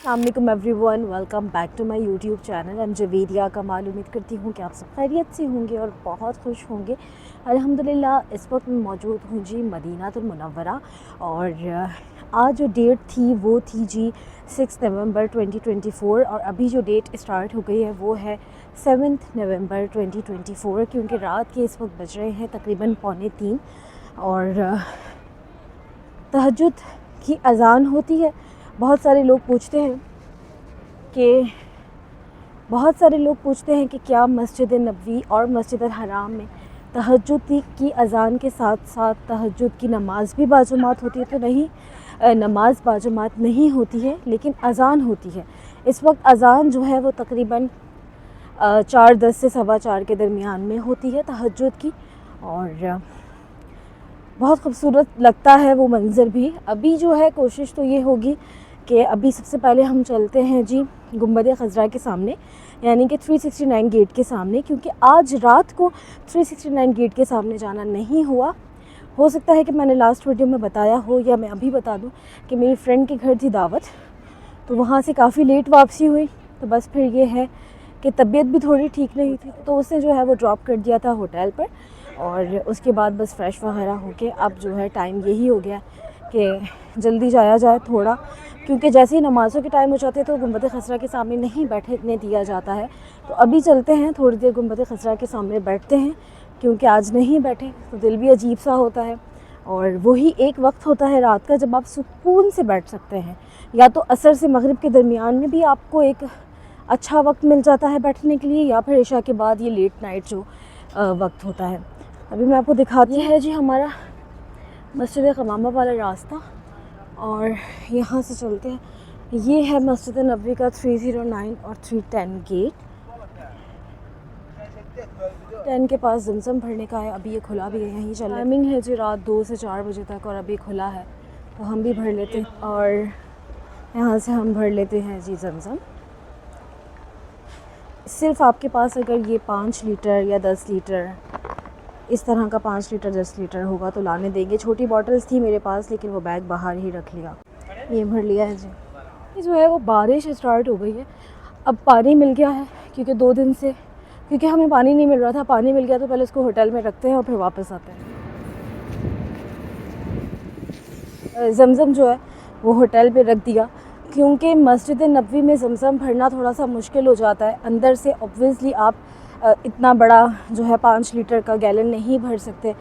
अस्सलामुअलैकुम everyone, welcome back to my YouTube channel. I'm Javedia Kamal. उम्मीद करती हूँ कि आप सब खैरियत से होंगे और बहुत खुश होंगे। अल्हम्दुलिल्लाह इस वक्त मैं मौजूद हूँ जी मदीनातुल मुनव्वरा। और आज जो डेट थी वो थी जी 6 नवंबर 2024 और अभी जो डेट स्टार्ट हो गई है वो है 7 नवंबर 2024, क्योंकि रात के इस वक्त बज रहे हैं तकरीबन 2:45 और तहज्जुद की अज़ान होती है। बहुत सारे लोग पूछते हैं कि क्या मस्जिद नबवी और मस्जिद हराम में तहज्जुद की अज़ान के साथ साथ तहज्जुद की नमाज़ भी बाजमात होती है? तो नहीं, नमाज़ बाजमात नहीं होती है, लेकिन अज़ान होती है। इस वक्त अज़ान जो है वो तकरीबन 4:10 से 4:15 के दरमियान में होती है तहज्जुद की। और बहुत खूबसूरत लगता है वो मंज़र भी। अभी जो है कोशिश तो ये होगी कि अभी सबसे पहले हम चलते हैं जी गुंबद खज़रा के सामने, यानी कि 369 गेट के सामने, क्योंकि आज रात को 369 गेट के सामने जाना नहीं हुआ। हो सकता है कि मैंने लास्ट वीडियो में बताया हो या मैं अभी बता दूं कि मेरी फ्रेंड के घर थी दावत, तो वहाँ से काफ़ी लेट वापसी हुई। तो बस फिर ये है कि तबीयत भी थोड़ी ठीक नहीं थी, तो उसने जो है वो ड्रॉप कर दिया था होटल पर। और उसके बाद बस फ्रेश वगैरह होके अब जो है टाइम यही हो गया कि जल्दी जाया जाए थोड़ा, क्योंकि जैसे ही नमाज़ों के टाइम हो जाते हैं तो गुंबद खज़रा के सामने नहीं बैठने दिया जाता है। तो अभी चलते हैं, थोड़ी देर गुंबद खज़रा के सामने बैठते हैं, क्योंकि आज नहीं बैठे तो दिल भी अजीब सा होता है। और वही एक वक्त होता है रात का जब आप सुकून से बैठ सकते हैं, या तो असर से मगरिब के दरमियान में भी आपको एक अच्छा वक्त मिल जाता है बैठने के लिए, या फिर इशा के बाद ये लेट नाइट जो वक्त होता है। अभी मैं आपको दिखाती है जी हमारा मस्जिद क़मामा वाला रास्ता, और यहाँ से चलते हैं। ये है मस्जिद नबवी का 309 और 310 गेट। 10 के पास ज़मज़म भरने का है, अभी ये खुला भी है, यहीं चल टाइमिंग है जी रात 2 से 4 बजे तक, और अभी खुला है तो हम भी भर लेते हैं। और यहाँ से हम भर लेते हैं जी ज़मज़म। सिर्फ आपके पास अगर ये 5 लीटर या 10 लीटर इस तरह का 5 लीटर 10 लीटर होगा तो लाने देंगे। छोटी बॉटल्स थी मेरे पास, लेकिन वो बैग बाहर ही रख लिया। ये भर लिया है जी। ये जो है वो बारिश स्टार्ट हो गई है, अब पानी मिल गया है, क्योंकि 2 दिन से क्योंकि हमें पानी नहीं मिल रहा था, पानी मिल गया तो पहले इसको होटल में रखते हैं और फिर वापस आते हैं। ज़मज़म जो है वो होटल पे रख दिया, क्योंकि मस्जिद नबवी में ज़मज़म भरना थोड़ा सा मुश्किल हो जाता है। अंदर से ऑब्वियसली आप इतना बड़ा जो है 5 लीटर का गैलन नहीं भर सकते,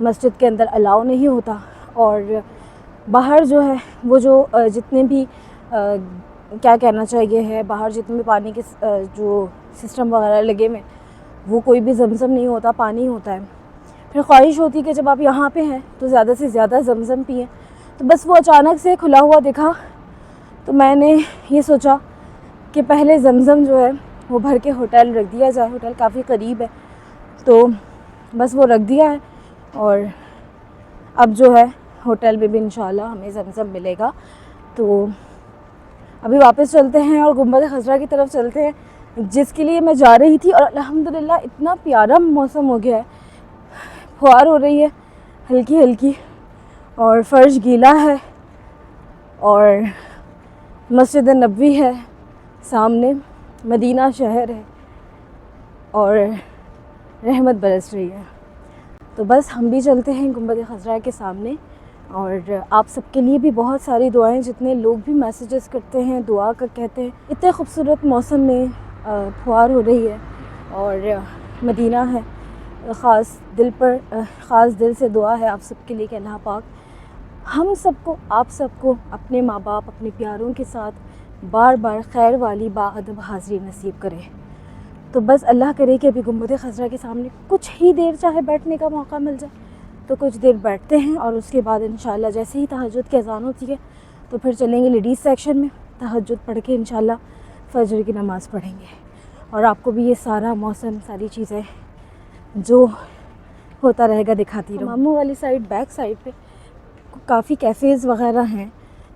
मस्जिद के अंदर अलाउ नहीं होता। और बाहर जो है वो जो जितने भी क्या कहना चाहिए है, बाहर जितने भी पानी के जो सिस्टम वगैरह लगे हुए, वो कोई भी ज़मज़म नहीं होता, पानी होता है। फिर ख्वाहिश होती है कि जब आप यहाँ पे हैं तो ज़्यादा से ज़्यादा ज़मज़म पिएँ। तो बस वो अचानक से खुला हुआ दिखा तो मैंने ये सोचा कि पहले ज़मज़म जो है वो भर के होटल रख दिया जाए। होटल काफ़ी करीब है, तो बस वो रख दिया है। और अब जो है होटल में भी इंशाल्लाह हमें ज़मज़म मिलेगा। तो अभी वापस चलते हैं और गुंबद खज़रा की तरफ चलते हैं, जिसके लिए मैं जा रही थी। और अल्हम्दुलिल्लाह इतना प्यारा मौसम हो गया है, फुहार हो रही है हल्की हल्की, और फ़र्श गीला है, और मस्जिद नबवी है सामने, मदीना शहर है, और रहमत बरस रही है। तो बस हम भी चलते हैं गुंबद खज़रा के सामने। और आप सबके लिए भी बहुत सारी दुआएं, जितने लोग भी मैसेजेस करते हैं दुआ का कहते हैं। इतने खूबसूरत मौसम में फुहार हो रही है और मदीना है, ख़ास दिल से दुआ है आप सबके लिए कि अल्लाह पाक हम सबको, आप सबको अपने माँ बाप, अपने प्यारों के साथ बार बार खैर वाली बाअदब हाज़िरी नसीब करे। तो बस अल्लाह करे कि अभी गुंबद खज़रा के सामने कुछ ही देर चाहे बैठने का मौका मिल जाए तो कुछ देर बैठते हैं, और उसके बाद इंशाल्लाह जैसे ही तहज्जुद की अज़ान होती है तो फिर चलेंगे लेडीज़ सेक्शन में, तहज्जुद पढ़ के इंशाल्लाह फ़जर की नमाज़ पढ़ेंगे। और आपको भी ये सारा मौसम, सारी चीज़ें जो होता रहेगा दिखाती रहूँ। मामू वाली साइड, बैक साइड पे काफ़ी कैफ़ेज़ वग़ैरह हैं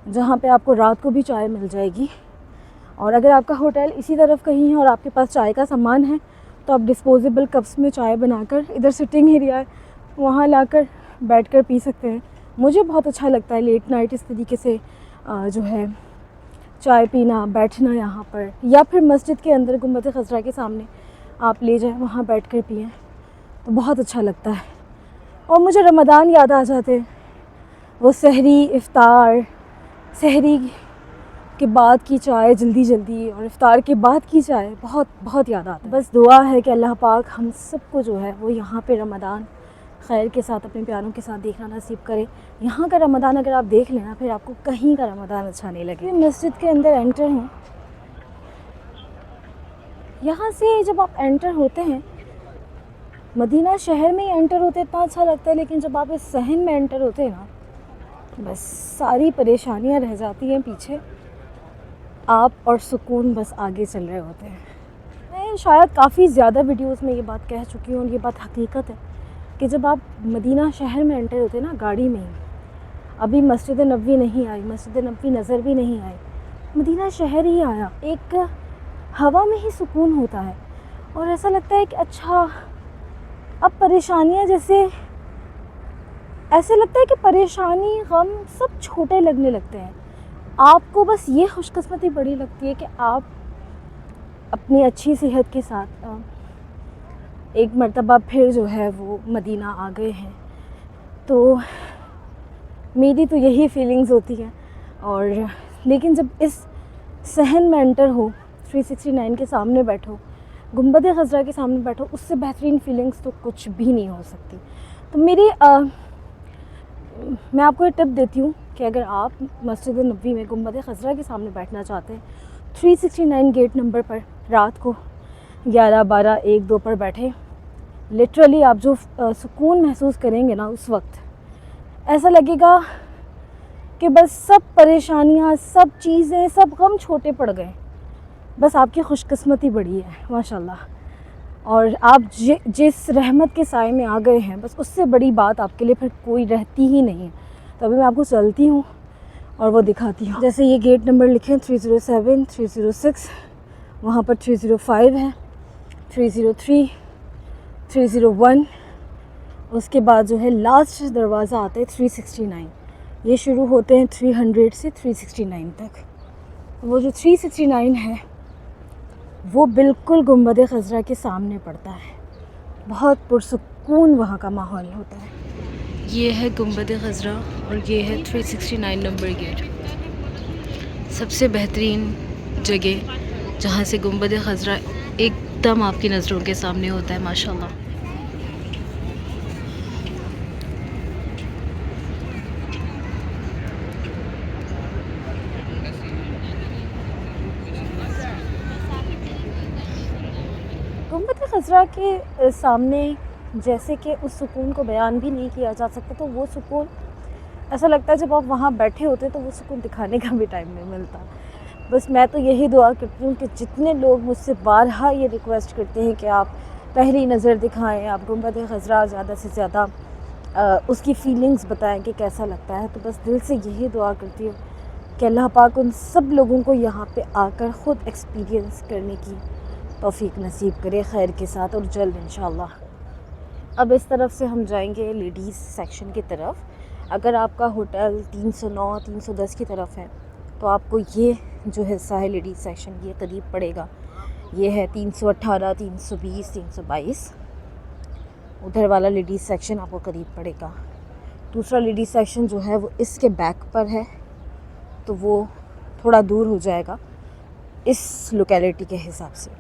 जहाँ पे आपको रात को भी चाय मिल जाएगी। और अगर आपका होटल इसी तरफ कहीं है और आपके पास चाय का सामान है तो आप डिस्पोजेबल कप्स में चाय बनाकर, इधर सिटिंग एरिया है वहाँ लाकर बैठकर पी सकते हैं। मुझे बहुत अच्छा लगता है लेट नाइट इस तरीके से जो है चाय पीना, बैठना यहाँ पर, या फिर मस्जिद के अंदर गुंबद खज़रा के सामने आप ले जाएं, वहाँ बैठ कर पिएँ तो बहुत अच्छा लगता है। और मुझे रमज़ान याद आ जाते हैं, वो सहरी, इफ़्तार, सहरी के बाद की चाय जल्दी जल्दी और इफ़्तार के बाद की चाय बहुत बहुत याद आता है। बस दुआ है कि अल्लाह पाक हम सबको जो है वो यहाँ पे रमज़ान खैर के साथ अपने प्यारों के साथ देखना नसीब करे। यहाँ का रमज़ान अगर आप देख लेना फिर आपको कहीं का रमज़ान अच्छा नहीं लगे। मस्जिद के अंदर एंटर हूँ, यहाँ से जब आप एंटर होते हैं, मदीना शहर में ही एंटर होते इतना अच्छा लगता है, लेकिन जब आप इस सहन में एंटर होते हैं ना, बस सारी परेशानियाँ रह जाती हैं पीछे, आप और सुकून बस आगे चल रहे होते हैं। मैं शायद काफ़ी ज़्यादा वीडियोस में ये बात कह चुकी हूँ और ये बात हकीकत है कि जब आप मदीना शहर में एंटर होते हैं ना गाड़ी में ही, अभी मस्जिद नबवी नहीं आई, मस्जिद नबवी नज़र भी नहीं आई, मदीना शहर ही आया, एक हवा में ही सुकून होता है और ऐसा लगता है कि अच्छा अब परेशानियाँ जैसे ऐसे लगता है कि परेशानी गम सब छोटे लगने लगते हैं। आपको बस ये खुशकिस्मती बड़ी लगती है कि आप अपनी अच्छी सेहत के साथ एक मर्तबा फिर जो है वो मदीना आ गए हैं। तो मेरी तो यही फीलिंग्स होती हैं। और लेकिन जब इस सहन में एंटर हो, 369 के सामने बैठो, गुंबद खज़रा के सामने बैठो, उससे बेहतरीन फीलिंग्स तो कुछ भी नहीं हो सकती। तो मैं आपको एक टिप देती हूँ कि अगर आप मस्जिद नबवी में गुंबद खज़रा के सामने बैठना चाहते हैं, 369 गेट नंबर पर रात को 11, 12, 1, 2 पर बैठे, लिटरली आप जो सुकून महसूस करेंगे ना, उस वक्त ऐसा लगेगा कि बस सब परेशानियाँ, सब चीज़ें, सब गम छोटे पड़ गए। बस आपकी खुशकिस्मती बड़ी है माशाल्लाह, और आप जिस रहमत के साए में आ गए हैं, बस उससे बड़ी बात आपके लिए फिर कोई रहती ही नहीं है। तो अभी मैं आपको चलती हूँ और वो दिखाती हूँ। जैसे ये गेट नंबर लिखे हैं 307, 306, वहाँ पर 305 है, 303, 301, उसके बाद जो है लास्ट दरवाज़ा आता है 369। ये शुरू होते हैं 300 से 369 तक। वो जो 369 है वो बिल्कुल गुंबद खज़रा के सामने पड़ता है। बहुत पुरसुकून वहाँ का माहौल होता है। ये है गुंबद खज़रा और ये है 369 नंबर गेट, सबसे बेहतरीन जगह जहाँ से गुंबद खज़रा एकदम आपकी नज़रों के सामने होता है माशाल्लाह। गुंबद खज़रा के सामने जैसे कि उस सुकून को बयान भी नहीं किया जा सकता, तो वो सुकून ऐसा लगता है जब आप वहाँ बैठे होते तो वो सुकून दिखाने का भी टाइम नहीं मिलता। बस मैं तो यही दुआ करती हूँ कि जितने लोग मुझसे बारहा ये रिक्वेस्ट करते हैं कि आप पहली नज़र दिखाएं, आप गुंबद खज़रा ज़्यादा से ज़्यादा उसकी फ़ीलिंग्स बताएं कि कैसा लगता है, तो बस दिल से यही दुआ करती हूँ कि अल्लाह पाक उन सब लोगों को यहाँ पे आकर ख़ुद एक्सपीरियंस करने की तौफीक नसीब करे खैर के साथ और जल्द इंशाल्लाह। अब इस तरफ से हम जाएंगे लेडीज़ सेक्शन की तरफ। अगर आपका होटल 309, 310 की तरफ है तो आपको ये जो हिस्सा है लेडीज़ सेक्शन ये करीब पड़ेगा। ये है 318, 320, 322, उधर वाला लेडीज़ सेक्शन आपको करीब पड़ेगा। दूसरा लेडीज़ सेक्शन जो है वो इसके बैक पर है, तो वो थोड़ा दूर हो जाएगा इस लोकेलिटी के हिसाब से।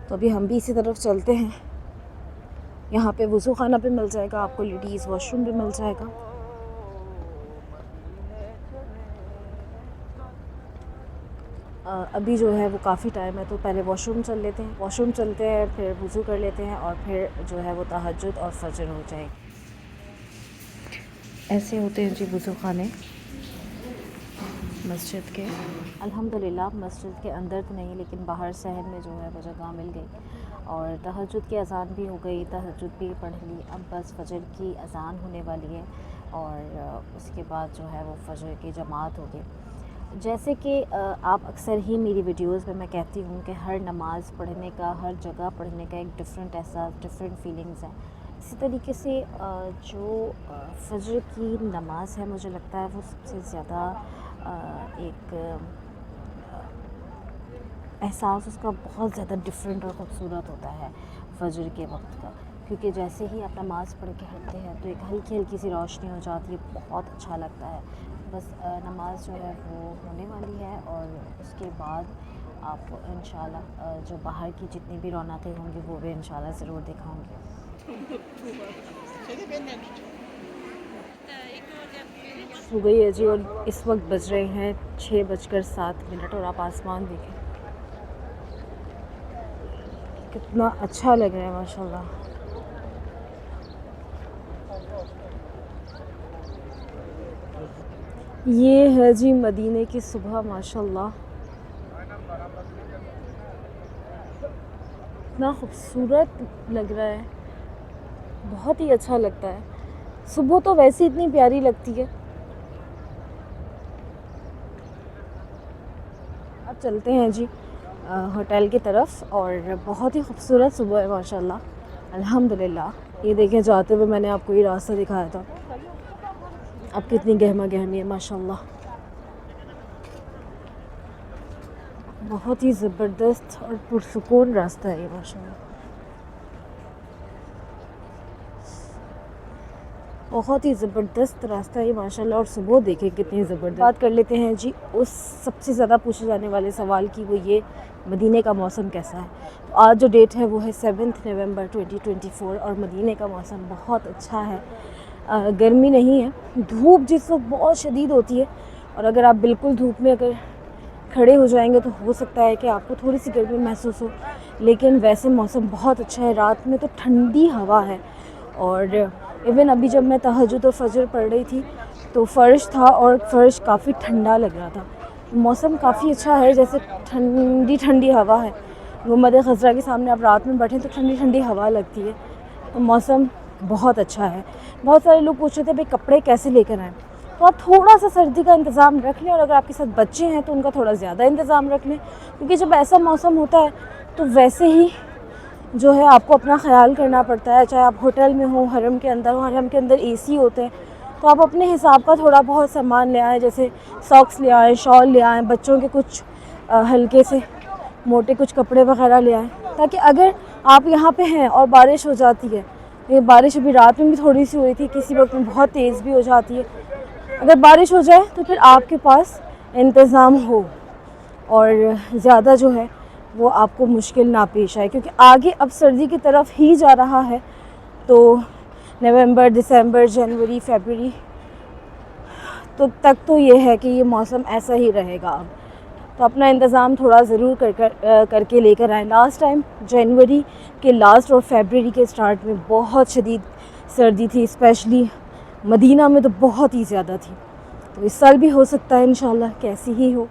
तो अभी हम भी इसी तरफ चलते हैं। यहाँ पे वज़ू खाना भी मिल जाएगा आपको, लेडीज़ वॉशरूम भी मिल जाएगा। अभी जो है वो काफ़ी टाइम है, तो पहले वॉशरूम चल लेते हैं, वॉशरूम चलते हैं, फिर वज़ू कर लेते हैं और फिर जो है वो तहज्जुद और फजर हो जाएगी। ऐसे होते हैं जी वज़ू खाने मस्जिद के। अल्हम्दुलिल्लाह मस्जिद के अंदर तो नहीं, लेकिन बाहर शहर में जो है वो जगह मिल गई और तहज्जुद की अज़ान भी हो गई, तहज्जुद भी पढ़ ली। अब बस फजर की अज़ान होने वाली है और उसके बाद जो है वो फजर की जमात होगी। जैसे कि आप अक्सर ही मेरी वीडियोस में मैं कहती हूँ कि हर नमाज़ पढ़ने का, हर जगह पढ़ने का एक डिफरेंट एहसास, डिफरेंट फीलिंग्स हैं। इसी तरीके से जो फजर की नमाज़ है, मुझे लगता है वो सबसे ज़्यादा एक एहसास उसका बहुत ज़्यादा डिफरेंट और ख़ूबसूरत होता है फजर के वक्त का, क्योंकि जैसे ही आप नमाज़ पढ़ के हटते हैं तो एक हल्की हल्की सी रोशनी हो जाती है, बहुत अच्छा लगता है। बस नमाज जो है वो होने वाली है और उसके बाद आप इंशाल्लाह जो बाहर की जितनी भी रौनकें होंगी वो भी इंशाल्लाह ज़रूर दिखाऊंगी। हो गई है जी और इस वक्त बज रहे हैं 6:07 और आप आसमान देखें कितना अच्छा लग रहा है माशाल्लाह। ये है जी मदीने की सुबह माशाल्लाह, इतना खूबसूरत लग रहा है, बहुत ही अच्छा लगता है। सुबह तो वैसे इतनी प्यारी लगती है। अब चलते हैं जी होटल की तरफ और बहुत ही खूबसूरत सुबह है माशाल्लाह अल्हम्दुलिल्लाह। ये देखें जाते हुए मैंने आपको ये रास्ता दिखाया था, अब कितनी गहमा गहमी है माशाल्लाह, बहुत ही ज़बरदस्त और पुरसुकून रास्ता है ये माशाल्लाह, बहुत ही ज़बरदस्त रास्ता है माशाल्लाह। और सुबह देखें कितनी ज़बरदस्त। बात कर लेते हैं जी उस सबसे ज़्यादा पूछे जाने वाले सवाल की, वो ये मदीने का मौसम कैसा है। तो आज जो डेट है वो है 7 नवंबर 2024 और मदीने का मौसम बहुत अच्छा है। गर्मी नहीं है, धूप जिस वक्त बहुत शदीद होती है और अगर आप बिल्कुल धूप में अगर खड़े हो जाएंगे तो हो सकता है कि आपको थोड़ी सी गर्मी महसूस हो, लेकिन वैसे मौसम बहुत अच्छा है। रात में तो ठंडी हवा है और इवन अभी जब मैं तहज्जुद और फजर पढ़ रही थी तो फ़र्श था और फ़र्श काफ़ी ठंडा लग रहा था। मौसम काफ़ी अच्छा है, जैसे ठंडी ठंडी हवा है। गुंबद खज़रा के सामने आप रात में बैठें तो ठंडी ठंडी हवा लगती है, तो मौसम बहुत अच्छा है। बहुत सारे लोग पूछ रहे थे भाई कपड़े कैसे लेकर आएँ, तो आप थोड़ा सा सर्दी का इंतज़ाम रख लें और अगर आपके साथ बच्चे हैं तो उनका थोड़ा ज़्यादा इंतज़ाम रख लें, क्योंकि जब ऐसा मौसम होता है तो वैसे ही जो है आपको अपना ख्याल करना पड़ता है। चाहे आप होटल में हो, हरम के अंदर हो, हरम के अंदर एसी होते हैं, तो आप अपने हिसाब का थोड़ा बहुत सामान ले आएँ, जैसे सॉक्स ले आएँ, शॉल ले आएँ, बच्चों के कुछ हल्के से मोटे कुछ कपड़े वगैरह ले आएँ, ताकि अगर आप यहाँ पे हैं और बारिश हो जाती है, ये बारिश अभी रात में भी थोड़ी सी हुई थी, किसी वक्त में बहुत तेज़ भी हो जाती है, अगर बारिश हो जाए तो फिर आपके पास इंतज़ाम हो और ज़्यादा जो है वो आपको मुश्किल ना पेश आए, क्योंकि आगे अब सर्दी की तरफ ही जा रहा है। तो नवंबर, दिसंबर, जनवरी, फरवरी तो तक तो ये है कि ये मौसम ऐसा ही रहेगा अब, तो अपना इंतज़ाम थोड़ा ज़रूर करके लेकर आएँ। लास्ट टाइम जनवरी के लास्ट और फरवरी के स्टार्ट में बहुत शदीद सर्दी थी, स्पेशली मदीना में तो बहुत ही ज़्यादा थी, तो इस साल भी हो सकता है इंशाल्लाह कैसी ही हो।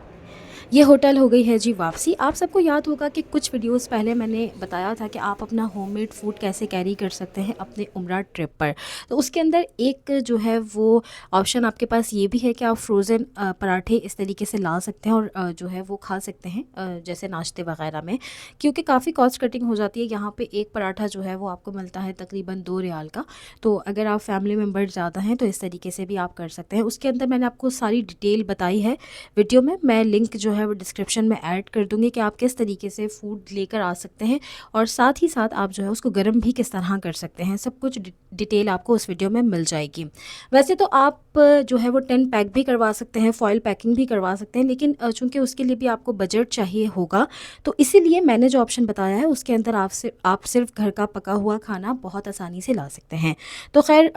ये होटल हो गई है जी वापसी। आप सबको याद होगा कि कुछ वीडियोस पहले मैंने बताया था कि आप अपना होममेड फूड कैसे कैरी कर सकते हैं अपने उम्रा ट्रिप पर, तो उसके अंदर एक जो है वो ऑप्शन आपके पास ये भी है कि आप फ्रोज़न पराठे इस तरीके से ला सकते हैं और जो है वो खा सकते हैं जैसे नाश्ते वगैरह में, क्योंकि काफ़ी कॉस्ट कटिंग हो जाती है। यहाँ पे एक पराठा जो है वो आपको मिलता है तकरीबन 2 रियाल का, तो अगर आप फैमिली मेम्बर ज़्यादा हैं तो इस तरीके से भी आप कर सकते हैं। उसके अंदर मैंने आपको सारी डिटेल बताई है वीडियो में, मैं लिंक जो है वो डिस्क्रिप्शन में ऐड कर दूंगी कि आप किस तरीके से फ़ूड लेकर आ सकते हैं और साथ ही साथ आप जो है उसको गर्म भी किस तरह कर सकते हैं, सब कुछ डिटेल आपको उस वीडियो में मिल जाएगी। वैसे तो आप जो है वो 10 पैक भी करवा सकते हैं, फॉइल पैकिंग भी करवा सकते हैं, लेकिन चूँकि उसके लिए भी आपको बजट चाहिए होगा, तो इसीलिए मैंने जो ऑप्शन बताया है उसके अंदर आप सिर्फ घर का पका हुआ खाना बहुत आसानी से ला सकते हैं। तो खैर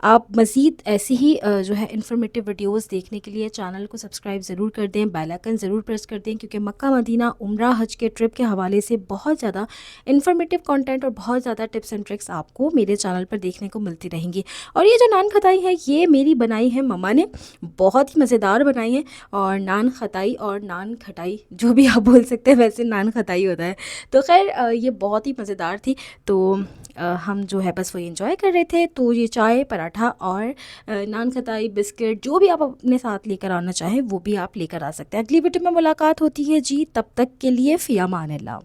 आप मज़ीद ऐसी ही जो है इन्फॉर्मेटिव वीडियोज़ देखने के लिए चैनल को सब्सक्राइब ज़रूर कर दें, बेल आइकन ज़रूर प्रेस कर दें, क्योंकि मक्का मदीना उम्रा हज के ट्रिप के हवाले से बहुत ज़्यादा इन्फॉर्मेटिव कंटेंट और बहुत ज़्यादा टिप्स एंड ट्रिक्स आपको मेरे चैनल पर देखने को मिलती रहेंगी। और ये जो नान खताई है ये मेरी बनाई है मम्मा ने, बहुत ही मज़ेदार बनाई है, और नान खताई और नान खटाई जो भी आप बोल सकते हैं, वैसे नान खताई होता है। तो खैर ये बहुत ही मज़ेदार थी, तो हम जो है बस वही एंजॉय कर रहे थे। तो ये चाय, पराठा और नान खताई, बिस्किट जो भी आप अपने साथ लेकर आना चाहें वो भी आप लेकर आ सकते हैं। अगली वीडियो में मुलाकात होती है जी, तब तक के लिए फ़ी अमान अल्लाह।